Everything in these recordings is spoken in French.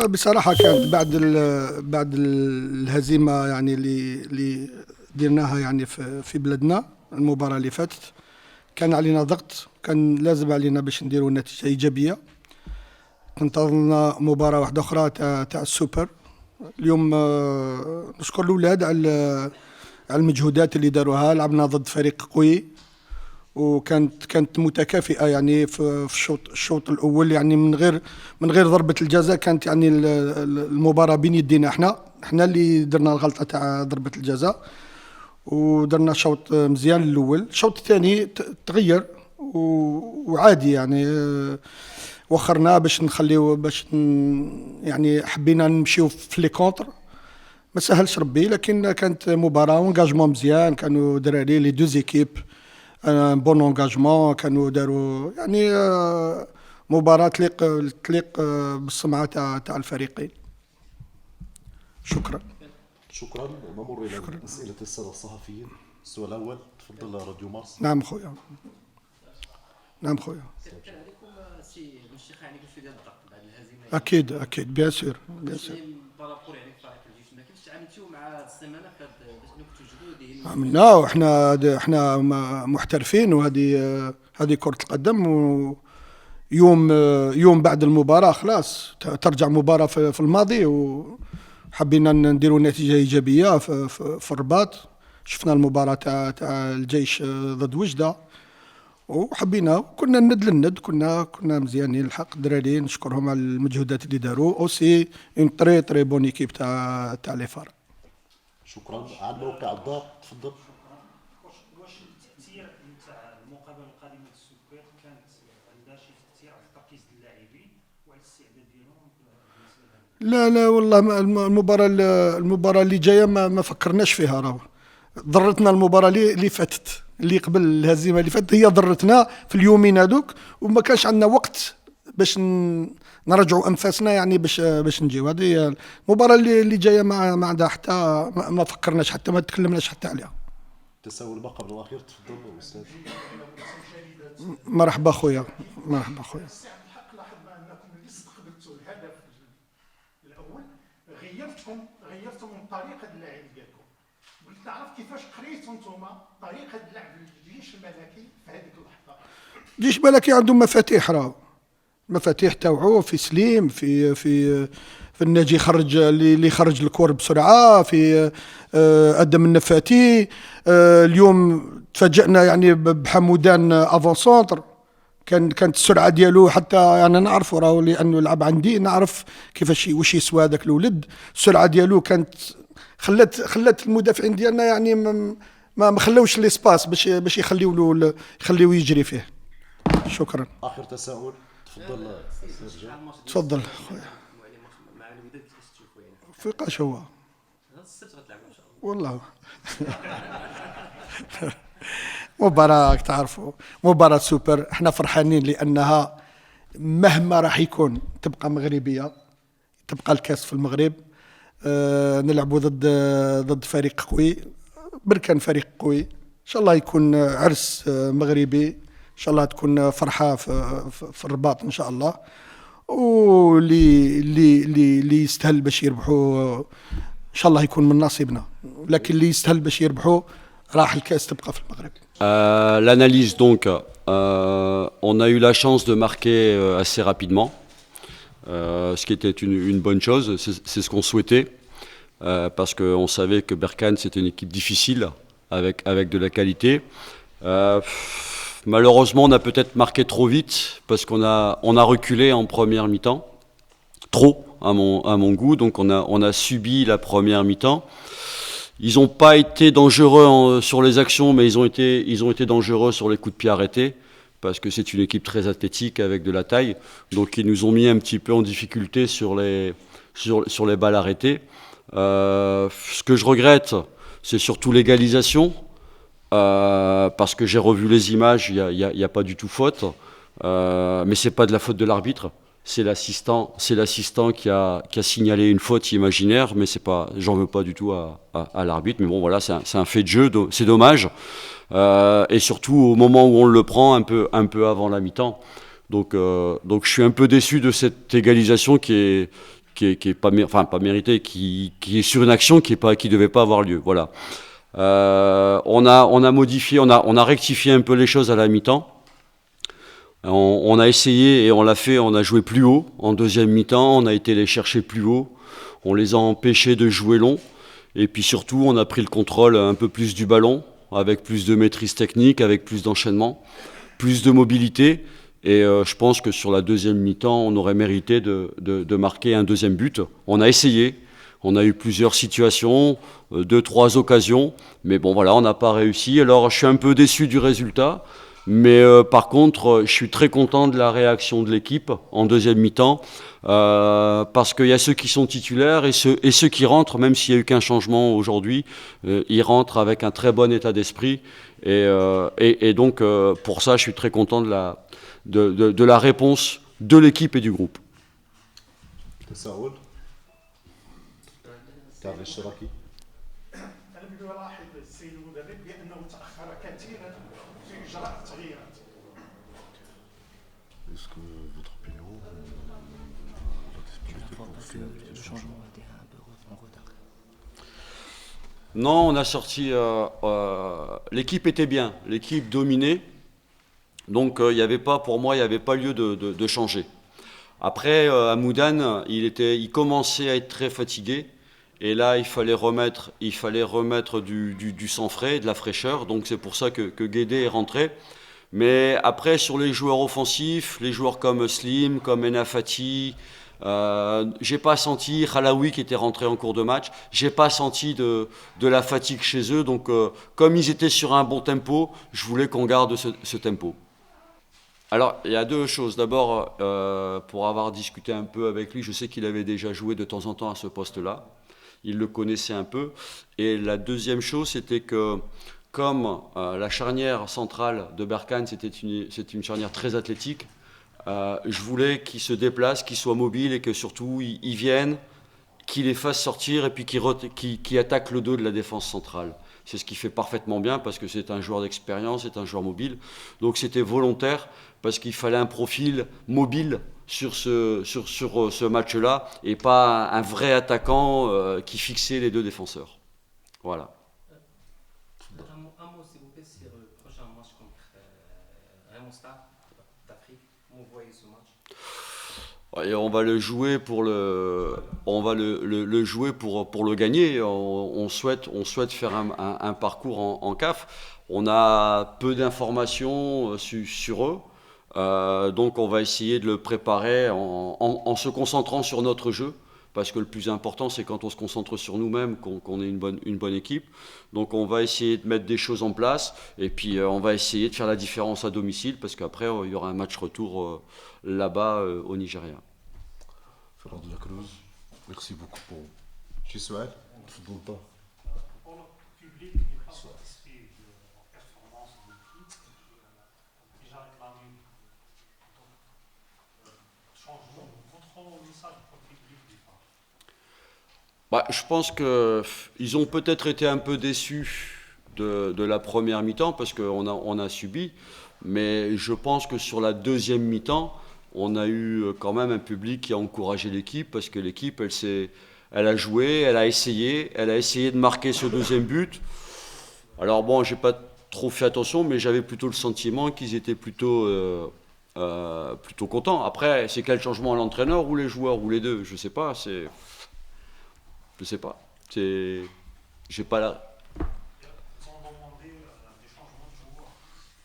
بصراحة كانت بعد الهزيمة يعني اللي درناها يعني في بلادنا المباراة اللي فاتت، كان علينا ضغط، كان لازم علينا باش نديروا نتيجة إيجابية. انتظرنا مباراة واحدة أخرى تاع السوبر اليوم. نشكر الأولاد على المجهودات اللي داروها. لعبنا ضد فريق قوي وكانت متكافئة يعني في الشوط الأول، يعني من غير ضربة الجزاء. كانت يعني المباراة بين يدينا، احنا اللي درنا الغلطة تاع ضربة الجزاء، ودرنا شوط مزيان الأول. الشوط الثاني تغير وعادي يعني، وخرنا باش نخليو يعني حبينا نمشيو في لي كونتر، ما سهلش ربي، لكن كانت مباراة وانجاجمون مزيان. كانوا دراري لي دوز ايكيب ان بون انجاجمون، كانوا داروا يعني مباراة تليق بالسمعة تاع الفريقين. شكرا. شكرا. نمر الى اسئله الساده الصحفيين. السؤال الاول، تفضل راديو مارس. نعم خويا. نعم خويا. كان عليكم سي مشيخ يعني كيفاش ديال الضغط بعد الهزيمه؟ اكيد بيان سور. بارابور يعني فريق الجيش، ما كيفاش تعاملتوا مع السيمانه باش انكم توجدوا عملنا احنا محترفين، هذه كرة القدم. يوم بعد المباراة خلاص ترجع مباراة في الماضي، وحبينا نديروا نتيجة إيجابية في الرباط. شفنا المباراة تاع الجيش ضد وجدة، وحبينا كنا الند للند، كنا مزيانين الحق. الدراري نشكرهم على المجهودات اللي داروا. اوسي اون تري بون ايكيب تاع لي فار. شكرا. على موقع الدار، تفضل. واش التأثير نتاع المقابله القادمه للسوبر كانت عندها شي تأثير على التركيز ديال اللاعبين وعلى الاستعداد ديالهم بالنسبه لا والله المباراة اللي جاية ما فكرناش فيها. راه ضرتنا المباراة اللي فاتت، اللي قبل الهزيمة اللي فاتت، هي ضرتنا في اليومين هذوك، وما كانش عندنا وقت باش نرجعوا انفاسنا يعني باش نجيو. هذه المباراة اللي جاية ما عندها حتى ما فكرناش، حتى ما تكلمناش حتى عليها. تساؤل ما قبل الاخير، تفضل استاذ. مرحبا خويا. مرحبا خويا. الحق لاحظنا انكم اللي استقبلتوا الهدف الاول غيرتم من طريقه اللعب ديالكم. بغيت نعرف كيفاش قريتوا نتوما طريقه لعب الجيش الملكي في هذيك اللحظه. الجيش الملكي عندهم مفاتيح، راه المفاتيح تاوعو في سليم، في الناجي خرج اللي خرج الكور بسرعه، في ادم النفاتي. اليوم تفاجئنا يعني بحمودان افون سونتر، كانت السرعه ديالو حتى يعني نعرفوا، راهو لانه لعب عندي نعرف كيفاش واش يسوى هذاك الولد. السرعه ديالو كانت خلات المدافعين ديالنا يعني ما خلاوش ليسباس باش يخليو يجري فيه. شكرا. اخر تساؤل، تفضل. تفضل خويا. مع الوداد كيفاش تشوفوا يعني؟ فيقاش هو هذا السبت غتلعبوا ان شاء الله. والله مباراة تعرفوا مباراة سوبر، احنا فرحانين لأنها مهما راح يكون تبقى مغربية، تبقى الكاس في المغرب. نلعبوا ضد فريق قوي، بركان فريق قوي. إن شاء الله يكون عرس مغربي، إن شاء الله تكون فرحة في الرباط إن شاء الله. واللي يستاهل باش يربحوا إن شاء الله يكون من نصيبنا، لكن اللي يستاهل باش يربحوا راح الكاس تبقى في المغرب. L'analyse donc, on a eu la chance de marquer assez rapidement, ce qui était une bonne chose, c'est ce qu'on souhaitait, parce qu'on savait que Berkane c'était une équipe difficile avec de la qualité. Malheureusement on a peut-être marqué trop vite, parce qu'on a reculé en première mi-temps, trop à mon goût, donc on a subi la première mi-temps. Ils n'ont pas été dangereux sur les actions, mais ils ont été dangereux sur les coups de pied arrêtés, parce que c'est une équipe très athlétique avec de la taille. Donc ils nous ont mis un petit peu en difficulté sur les balles arrêtées. Ce que je regrette, c'est surtout l'égalisation, parce que j'ai revu les images, il n'y a pas du tout faute, mais ce n'est pas de la faute de l'arbitre. C'est l'assistant qui a signalé une faute imaginaire, mais j'en veux pas du tout à l'arbitre. Mais bon, voilà, c'est un fait de jeu, c'est dommage. Et surtout au moment où on le prend un peu avant la mi-temps. Donc je suis un peu déçu de cette égalisation qui est pas, pas méritée, qui est sur une action qui devait pas avoir lieu. Voilà. On a modifié, on a rectifié un peu les choses à la mi-temps. On a essayé et on l'a fait, on a joué plus haut en deuxième mi-temps, on a été les chercher plus haut, on les a empêchés de jouer long, et puis surtout on a pris le contrôle un peu plus du ballon, avec plus de maîtrise technique, avec plus d'enchaînement, plus de mobilité, et je pense que sur la deuxième mi-temps, on aurait mérité de marquer un deuxième but. On a essayé, on a eu plusieurs situations, 2-3 occasions, mais bon voilà, on n'a pas réussi, alors je suis un peu déçu du résultat. Mais par contre, je suis très content de la réaction de l'équipe en deuxième mi-temps, parce qu'il y a ceux qui sont titulaires et ceux qui rentrent, même s'il n'y a eu qu'un changement aujourd'hui, ils rentrent avec un très bon état d'esprit. Et donc, pour ça, je suis très content de la réponse de l'équipe et du groupe. تساؤل كارل الشراكي. أنا بدي ألاحظ السيد المدرب بأنه تأخر كثيرا في إجراء التغييرات. Est-ce que votre opinion Le changement a été un peu en retard. Non, on a sorti... l'équipe était bien, l'équipe dominait. Donc il y avait pas, pour moi, il n'y avait pas lieu de changer. Après, à Moudane, il commençait à être très fatigué. Et là, il fallait remettre du sang frais, de la fraîcheur. Donc c'est pour ça que Guédé est rentré. Mais après, sur les joueurs offensifs, les joueurs comme Slim, comme Enafati, j'ai pas senti Khalaoui qui était rentré en cours de match. J'ai pas senti de la fatigue chez eux. Donc comme ils étaient sur un bon tempo, je voulais qu'on garde ce tempo. Alors, il y a deux choses. D'abord, pour avoir discuté un peu avec lui, je sais qu'il avait déjà joué de temps en temps à ce poste-là. Il le connaissait un peu. Et la deuxième chose, c'était que, comme la charnière centrale de Berkane, c'était une charnière très athlétique, je voulais qu'il se déplace, qu'il soit mobile et que surtout, il vienne, qu'il les fasse sortir et puis qu'il attaque le dos de la défense centrale. C'est ce qu'il fait parfaitement bien parce que c'est un joueur d'expérience, c'est un joueur mobile. Donc c'était volontaire parce qu'il fallait un profil mobile sur ce match-là et pas un vrai attaquant qui fixait les deux défenseurs. Voilà. Un mot, s'il vous plaît, sur le prochain match contre Raymond Stade d'Afrique. Comment vous voyez ce match? Et on va le jouer pour le gagner. On souhaite faire un parcours en CAF. On a peu d'informations sur eux. Donc on va essayer de le préparer en se concentrant sur notre jeu, parce que le plus important c'est quand on se concentre sur nous-mêmes qu'on ait une bonne équipe. Donc on va essayer de mettre des choses en place et puis on va essayer de faire la différence à domicile, parce qu'après il y aura un match retour là-bas au Nigeria. Ferran de la Cruz, merci beaucoup pour شي سؤال تفضل طه. Pour le public n'est pas satisfait de la performance de l'équipe, déjà réclamé changement. Votre message pour le public des fois. Je pense qu'ils ont peut-être été un peu déçus de la première mi-temps parce qu'on a subi, mais je pense que sur la deuxième mi-temps, on a eu quand même un public qui a encouragé l'équipe, parce que l'équipe, elle a joué, elle a essayé de marquer ce deuxième but. Alors bon, j'ai pas trop fait attention, mais j'avais plutôt le sentiment qu'ils étaient plutôt contents. Après, c'est quel changement à l'entraîneur ou les joueurs ou les deux, je sais pas. J'ai pas la. Ils ont demandé des changements de joueurs.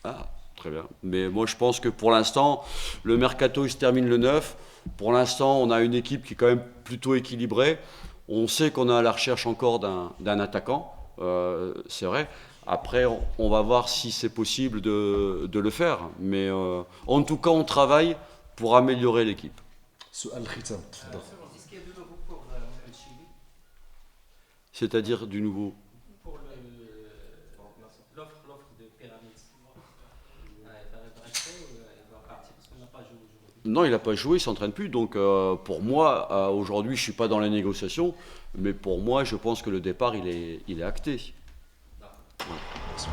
Ah, très bien. Mais moi, je pense que pour l'instant, le mercato, il se termine le 9. Pour l'instant, on a une équipe qui est quand même plutôt équilibrée. On sait qu'on est à la recherche encore d'un attaquant, c'est vrai. Après, on va voir si c'est possible de le faire. Mais en tout cas, on travaille pour améliorer l'équipe. سؤال الختام تفضل. Est-ce qu'il y a de nouveau pour le Chili? C'est-à-dire du nouveau. Pour l'offre de Pyramide. Il va rester ou il doit partir parce qu'on n'a pas joué aujourd'hui? Non, il n'a pas joué, il ne s'entraîne plus. Donc pour moi, aujourd'hui, je ne suis pas dans les négociations. Mais pour moi, je pense que le départ, il est acté. Merci.